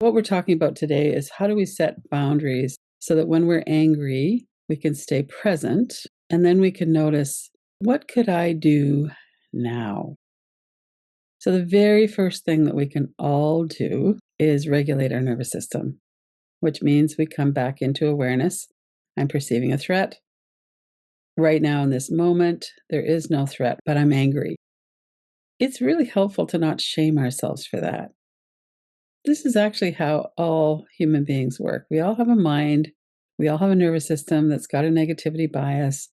What we're talking about today is how do we set boundaries so that when we're angry, we can stay present and then we can notice, what could I do now? So, the very first thing that we can all do is regulate our nervous system, which means we come back into awareness. I'm perceiving a threat. Right now, in this moment, there is no threat, but I'm angry. It's really helpful to not shame ourselves for that. This is actually how all human beings work. We all have a mind, we all have a nervous system that's got a negativity bias.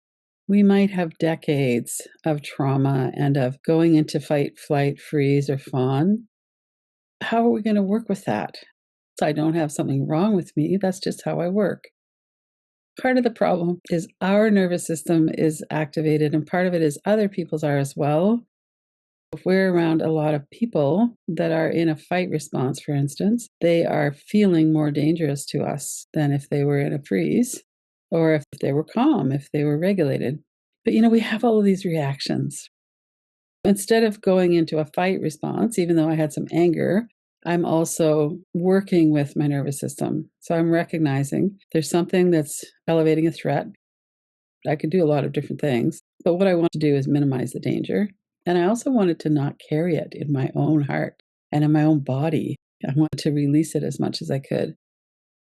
We might have decades of trauma and of going into fight, flight, freeze, or fawn. How are we going to work with that? So I don't have something wrong with me. That's just how I work. Part of the problem is our nervous system is activated, and part of it is other people's are as well. If we're around a lot of people that are in a fight response, for instance, they are feeling more dangerous to us than if they were in a freeze or if they were calm, if they were regulated. But we have all of these reactions. Instead of going into a fight response, even though I had some anger, I'm also working with my nervous system. So I'm recognizing there's something that's elevating a threat. I could do a lot of different things, but what I want to do is minimize the danger. And I also wanted to not carry it in my own heart and in my own body. I wanted to release it as much as I could.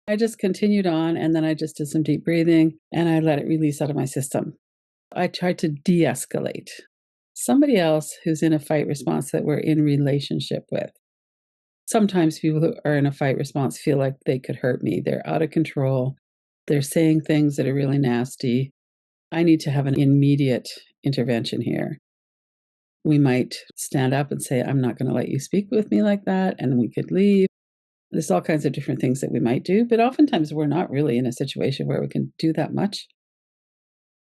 I just continued on, and then I just did some deep breathing and I let it release out of my system. I tried to de-escalate somebody else who's in a fight response that we're in relationship with. Sometimes people who are in a fight response feel like they could hurt me. They're out of control. They're saying things that are really nasty. I need to have an immediate intervention here. We might stand up and say, I'm not going to let you speak with me like that, and we could leave. There's all kinds of different things that we might do, but oftentimes we're not really in a situation where we can do that much.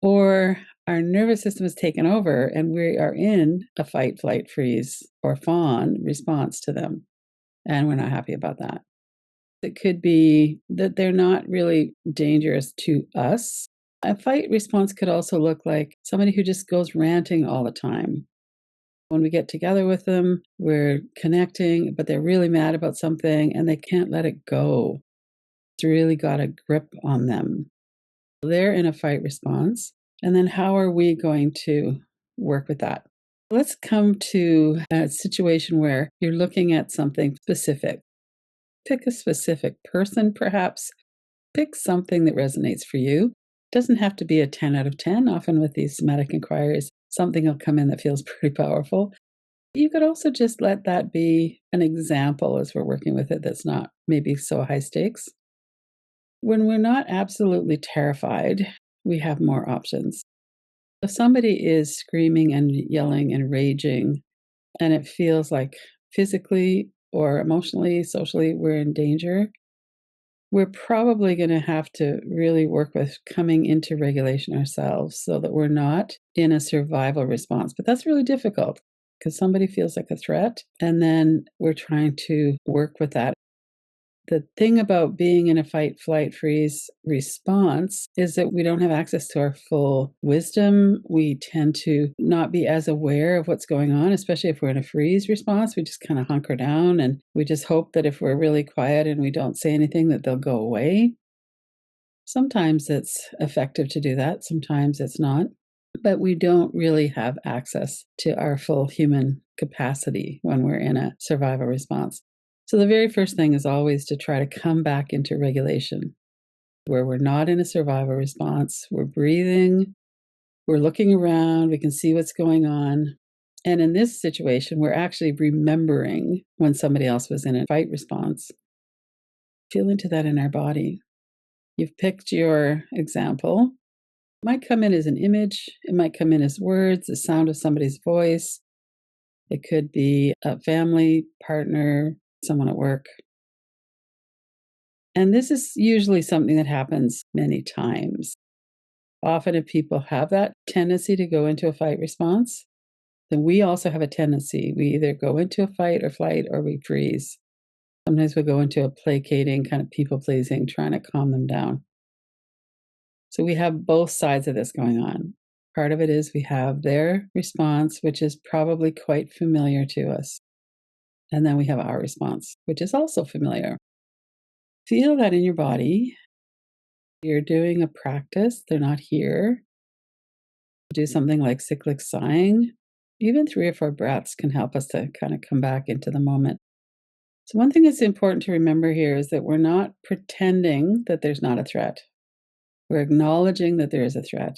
Or our nervous system is taken over and we are in a fight, flight, freeze, or fawn response to them. And we're not happy about that. It could be that they're not really dangerous to us. A fight response could also look like somebody who just goes ranting all the time. When we get together with them, we're connecting, but they're really mad about something and they can't let it go. It's really got a grip on them. They're in a fight response. And then how are we going to work with that? Let's come to a situation where you're looking at something specific. Pick a specific person, perhaps. Pick something that resonates for you. It doesn't have to be a 10 out of 10. Often with these somatic inquiries, something will come in that feels pretty powerful. You could also just let that be an example as we're working with it that's not maybe so high stakes. When we're not absolutely terrified, we have more options. If somebody is screaming and yelling and raging, and it feels like physically or emotionally, socially, we're in danger, we're probably going to have to really work with coming into regulation ourselves so that we're not in a survival response. But that's really difficult because somebody feels like a threat, and then we're trying to work with that. The thing about being in a fight, flight, freeze response is that we don't have access to our full wisdom. We tend to not be as aware of what's going on, especially if we're in a freeze response. We just kind of hunker down and we just hope that if we're really quiet and we don't say anything, that they'll go away. Sometimes it's effective to do that, sometimes it's not. But we don't really have access to our full human capacity when we're in a survival response. So the very first thing is always to try to come back into regulation, where we're not in a survival response. We're breathing, we're looking around, we can see what's going on. And in this situation, we're actually remembering when somebody else was in a fight response. Feel into that in our body. You've picked your example. It might come in as an image, it might come in as words, the sound of somebody's voice. It could be a family, partner, someone at work. And this is usually something that happens many times. Often, if people have that tendency to go into a fight response, then we also have a tendency. We either go into a fight or flight or we freeze. Sometimes we go into a placating, kind of people pleasing, trying to calm them down. So we have both sides of this going on. Part of it is we have their response, which is probably quite familiar to us. And then we have our response, which is also familiar. Feel that in your body. You're doing a practice, they're not here. Do something like cyclic sighing. Even 3 or 4 breaths can help us to kind of come back into the moment. So, one thing that's important to remember here is that we're not pretending that there's not a threat. We're acknowledging that there is a threat.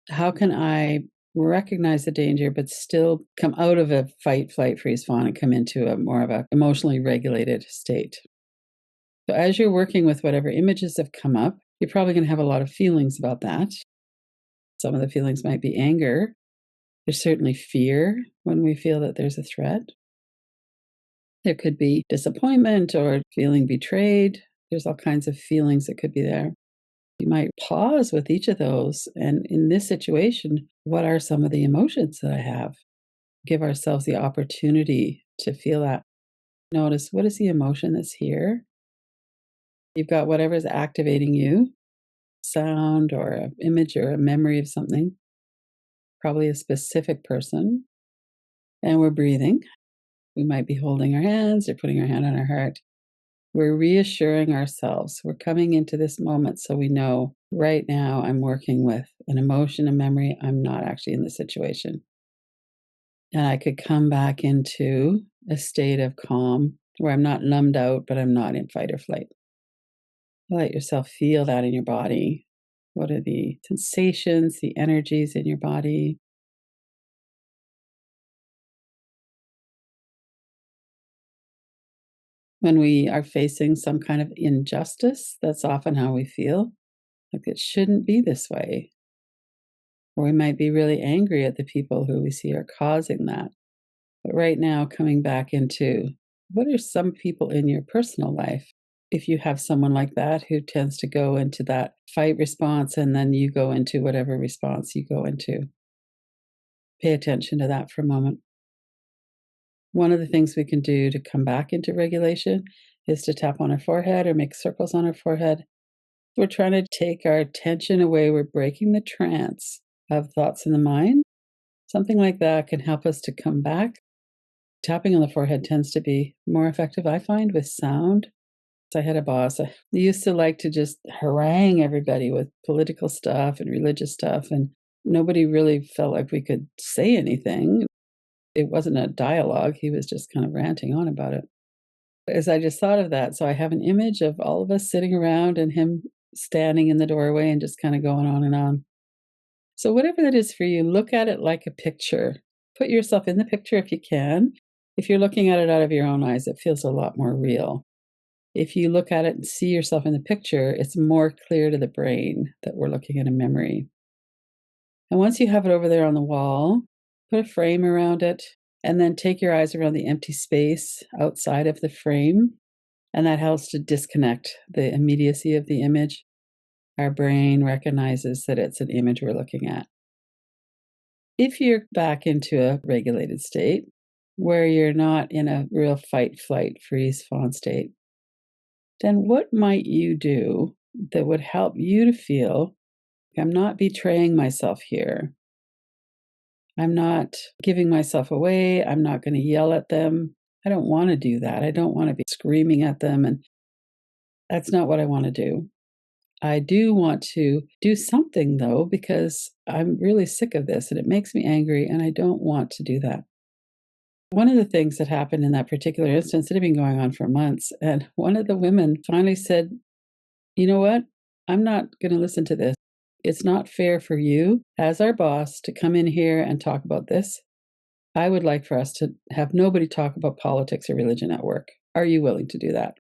How can I recognize the danger, but still come out of a fight, flight, freeze, fawn and come into a more of a emotionally regulated state? So, as you're working with whatever images have come up, you're probably going to have a lot of feelings about that. Some of the feelings might be anger. There's certainly fear when we feel that there's a threat. There could be disappointment or feeling betrayed. There's all kinds of feelings that could be there. You might pause with each of those. And in this situation, what are some of the emotions that I have? Give ourselves the opportunity to feel that. Notice, what is the emotion that's here? You've got whatever's activating you, sound or an image or a memory of something, probably a specific person. And we're breathing. We might be holding our hands or putting our hand on our heart. We're reassuring ourselves. We're coming into this moment so we know right now I'm working with an emotion, a memory. I'm not actually in the situation. And I could come back into a state of calm where I'm not numbed out, but I'm not in fight or flight. Let yourself feel that in your body. What are the sensations, the energies in your body? When we are facing some kind of injustice, that's often how we feel. Like it shouldn't be this way. Or we might be really angry at the people who we see are causing that. But right now, coming back into what are some people in your personal life? If you have someone like that who tends to go into that fight response and then you go into whatever response you go into, pay attention to that for a moment. One of the things we can do to come back into regulation is to tap on our forehead or make circles on our forehead. We're trying to take our attention away. We're breaking the trance of thoughts in the mind. Something like that can help us to come back. Tapping on the forehead tends to be more effective, I find, with sound. I had a boss. I used to like to just harangue everybody with political stuff and religious stuff, and nobody really felt like we could say anything. It wasn't a dialogue. He was just kind of ranting on about it. As I just thought of that, so I have an image of all of us sitting around and him standing in the doorway and just kind of going on and on. So, whatever that is for you, look at it like a picture. Put yourself in the picture if you can. If you're looking at it out of your own eyes, it feels a lot more real. If you look at it and see yourself in the picture, it's more clear to the brain that we're looking at a memory. And once you have it over there on the wall, put a frame around it, and then take your eyes around the empty space outside of the frame. And that helps to disconnect the immediacy of the image. Our brain recognizes that it's an image we're looking at. If you're back into a regulated state where you're not in a real fight, flight, freeze, fawn state, then what might you do that would help you to feel I'm not betraying myself here? I'm not giving myself away. I'm not going to yell at them. I don't want to do that. I don't want to be screaming at them. And that's not what I want to do. I do want to do something, though, because I'm really sick of this and it makes me angry, and I don't want to do that. One of the things that happened in that particular instance, it had been going on for months, and one of the women finally said, you know what? I'm not going to listen to this. It's not fair for you, as our boss, to come in here and talk about this. I would like for us to have nobody talk about politics or religion at work. Are you willing to do that?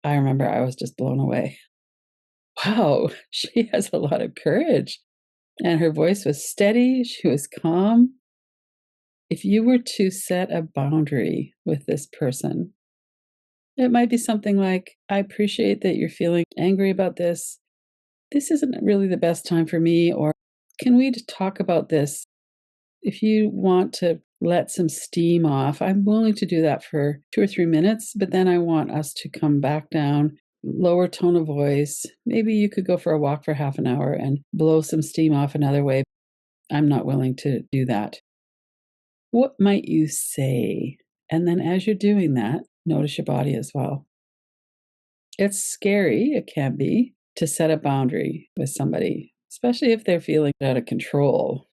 I remember I was just blown away. Wow, she has a lot of courage. And her voice was steady, she was calm. If you were to set a boundary with this person, it might be something like, I appreciate that you're feeling angry about this. This isn't really the best time for me, or can we talk about this? If you want to let some steam off, I'm willing to do that for 2 or 3 minutes, but then I want us to come back down, lower tone of voice. Maybe you could go for a walk for half an hour and blow some steam off another way. I'm not willing to do that. What might you say? And then as you're doing that, notice your body as well. It's scary, it can be, to set a boundary with somebody, especially if they're feeling out of control.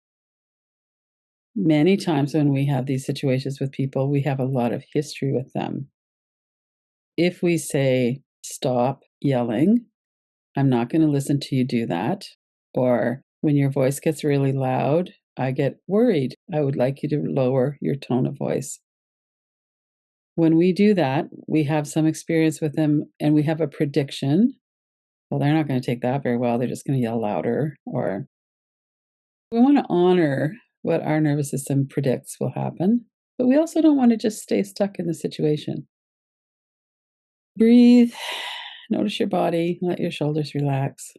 Many times when we have these situations with people, we have a lot of history with them. If we say, "Stop yelling, I'm not gonna listen to you do that," or, "When your voice gets really loud, I get worried. I would like you to lower your tone of voice." When we do that, we have some experience with them and we have a prediction. Well, they're not gonna take that very well, they're just gonna yell louder, or we wanna honor what our nervous system predicts will happen, but we also don't wanna just stay stuck in the situation. Breathe, notice your body, let your shoulders relax,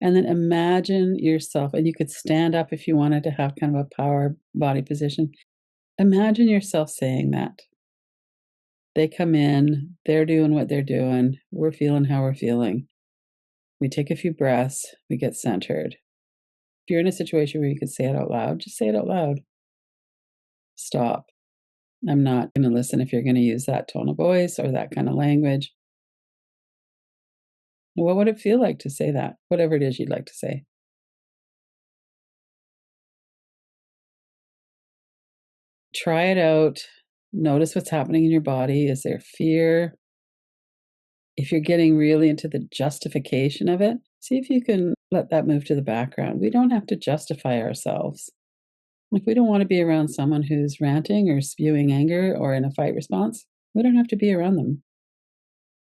and then imagine yourself, and you could stand up if you wanted to have kind of a power body position. Imagine yourself saying that. They come in, they're doing what they're doing, we're feeling how we're feeling. We take a few breaths, we get centered. If you're in a situation where you could say it out loud, just say it out loud. Stop. I'm not going to listen if you're going to use that tone of voice or that kind of language. What would it feel like to say that? Whatever it is you'd like to say. Try it out. Notice what's happening in your body. Is there fear? If you're getting really into the justification of it, see if you can let that move to the background. We don't have to justify ourselves. If we don't want to be around someone who's ranting or spewing anger or in a fight response, we don't have to be around them.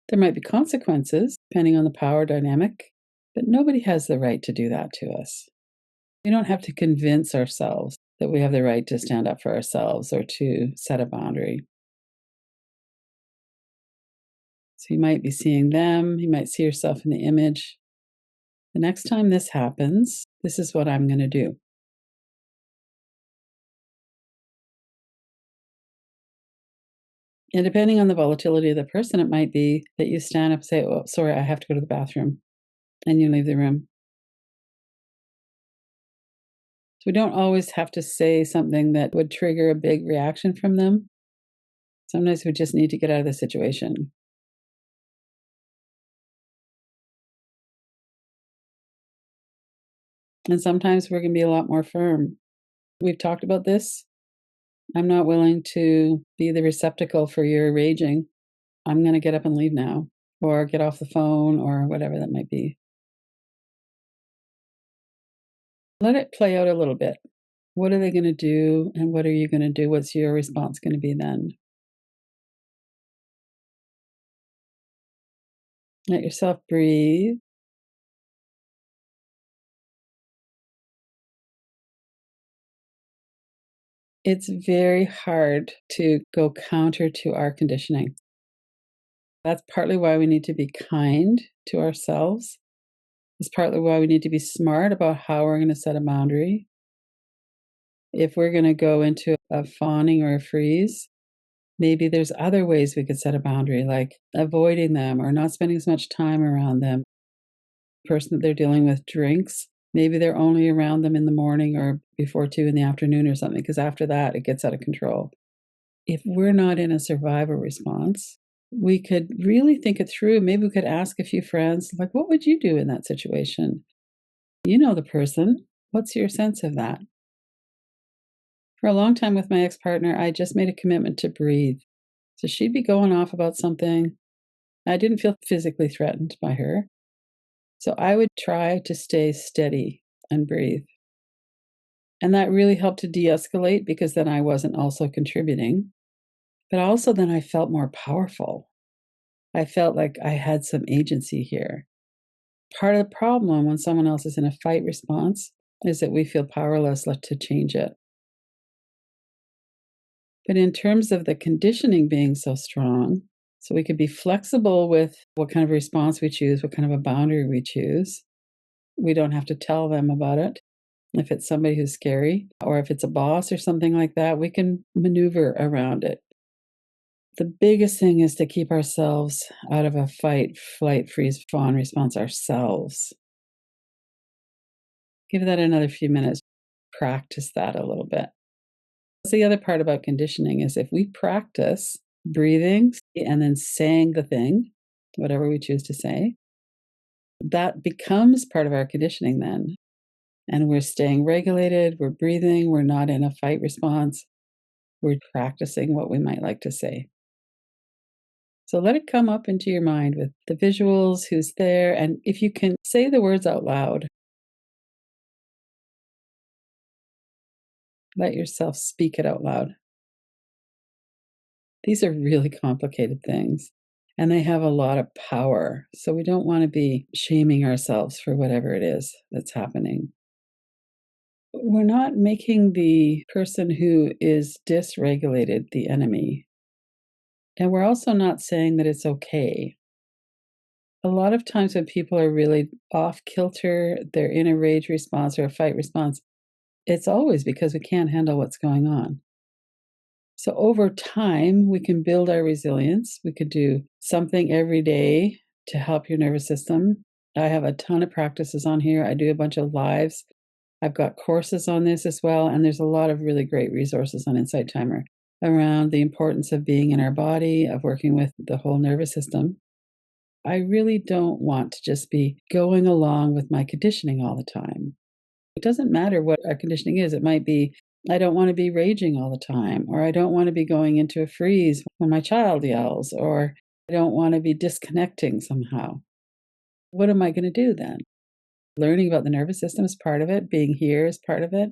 There might be consequences depending on the power dynamic, but nobody has the right to do that to us. We don't have to convince ourselves that we have the right to stand up for ourselves or to set a boundary. So you might be seeing them, you might see yourself in the image. The next time this happens, this is what I'm going to do. And depending on the volatility of the person, it might be that you stand up and say, "Oh, sorry, I have to go to the bathroom," and you leave the room. So we don't always have to say something that would trigger a big reaction from them. Sometimes we just need to get out of the situation. And sometimes we're going to be a lot more firm. We've talked about this. I'm not willing to be the receptacle for your raging. I'm going to get up and leave now, or get off the phone, or whatever that might be. Let it play out a little bit. What are they going to do? And what are you going to do? What's your response going to be then? Let yourself breathe. It's very hard to go counter to our conditioning. That's partly why we need to be kind to ourselves. It's partly why we need to be smart about how we're going to set a boundary. If we're going to go into a fawning or a freeze, maybe there's other ways we could set a boundary, like avoiding them or not spending as much time around them. The person that they're dealing with drinks, maybe they're only around them in the morning or before 2 in the afternoon or something, because after that, it gets out of control. If we're not in a survival response, we could really think it through. Maybe we could ask a few friends, like, what would you do in that situation? You know the person. What's your sense of that? For a long time with my ex partner, I just made a commitment to breathe. So she'd be going off about something. I didn't feel physically threatened by her. So I would try to stay steady and breathe. And that really helped to de escalate because then I wasn't also contributing. But also, then I felt more powerful. I felt like I had some agency here. Part of the problem when someone else is in a fight response is that we feel powerless to change it. But in terms of the conditioning being so strong, so we could be flexible with what kind of response we choose, what kind of a boundary we choose. We don't have to tell them about it. If it's somebody who's scary, or if it's a boss or something like that, we can maneuver around it. The biggest thing is to keep ourselves out of a fight, flight, freeze, fawn response ourselves. Give that another few minutes. Practice that a little bit. That's the other part about conditioning is if we practice breathing and then saying the thing, whatever we choose to say. That becomes part of our conditioning then. And we're staying regulated, we're breathing, we're not in a fight response, we're practicing what we might like to say. So let it come up into your mind with the visuals, who's there, and if you can say the words out loud, let yourself speak it out loud. These are really complicated things, and they have a lot of power. So we don't want to be shaming ourselves for whatever it is that's happening. We're not making the person who is dysregulated the enemy. And we're also not saying that it's okay. A lot of times when people are really off kilter, they're in a rage response or a fight response, it's always because we can't handle what's going on. So over time, we can build our resilience. We could do something every day to help your nervous system. I have a ton of practices on here. I do a bunch of lives. I've got courses on this as well. And there's a lot of really great resources on Insight Timer around the importance of being in our body, of working with the whole nervous system. I really don't want to just be going along with my conditioning all the time. It doesn't matter what our conditioning is. It might be, I don't want to be raging all the time, or I don't want to be going into a freeze when my child yells, or I don't want to be disconnecting somehow. What am I going to do then? Learning about the nervous system is part of it. Being here is part of it.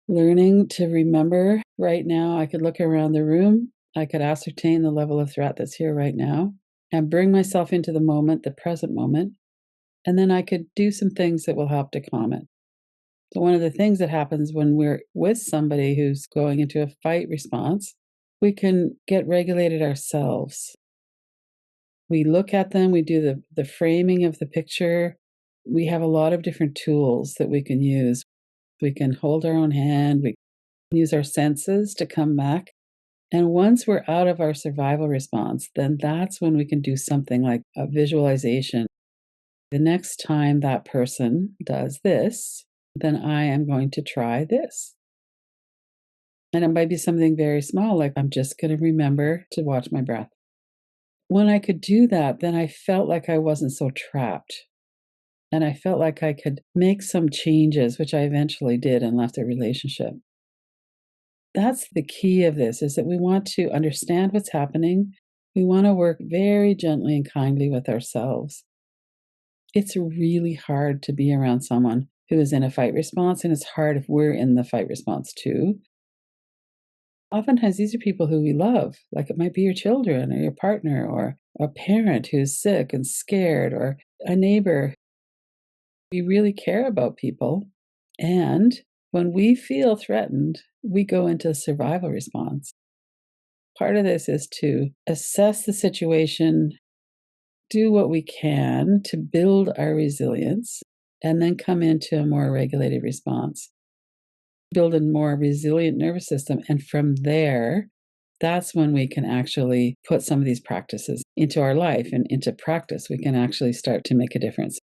Learning to remember right now, I could look around the room. I could ascertain the level of threat that's here right now and bring myself into the moment, the present moment. And then I could do some things that will help to calm it. So one of the things that happens when we're with somebody who's going into a fight response, we can get regulated ourselves. We look at them, we do the framing of the picture. We have a lot of different tools that we can use. We can hold our own hand, we can use our senses to come back. And once we're out of our survival response, then that's when we can do something like a visualization. The next time that person does this, then I am going to try this. And it might be something very small, like I'm just going to remember to watch my breath. When I could do that, then I felt like I wasn't so trapped. And I felt like I could make some changes, which I eventually did and left the relationship. That's the key of this, is that we want to understand what's happening. We want to work very gently and kindly with ourselves. It's really hard to be around someone who is in a fight response, and it's hard if we're in the fight response too. Oftentimes, these are people who we love, like it might be your children or your partner or a parent who's sick and scared or a neighbor. We really care about people. And when we feel threatened, we go into a survival response. Part of this is to assess the situation, do what we can to build our resilience, and then come into a more regulated response. Build a more resilient nervous system. And from there, that's when we can actually put some of these practices into our life and into practice. We can actually start to make a difference.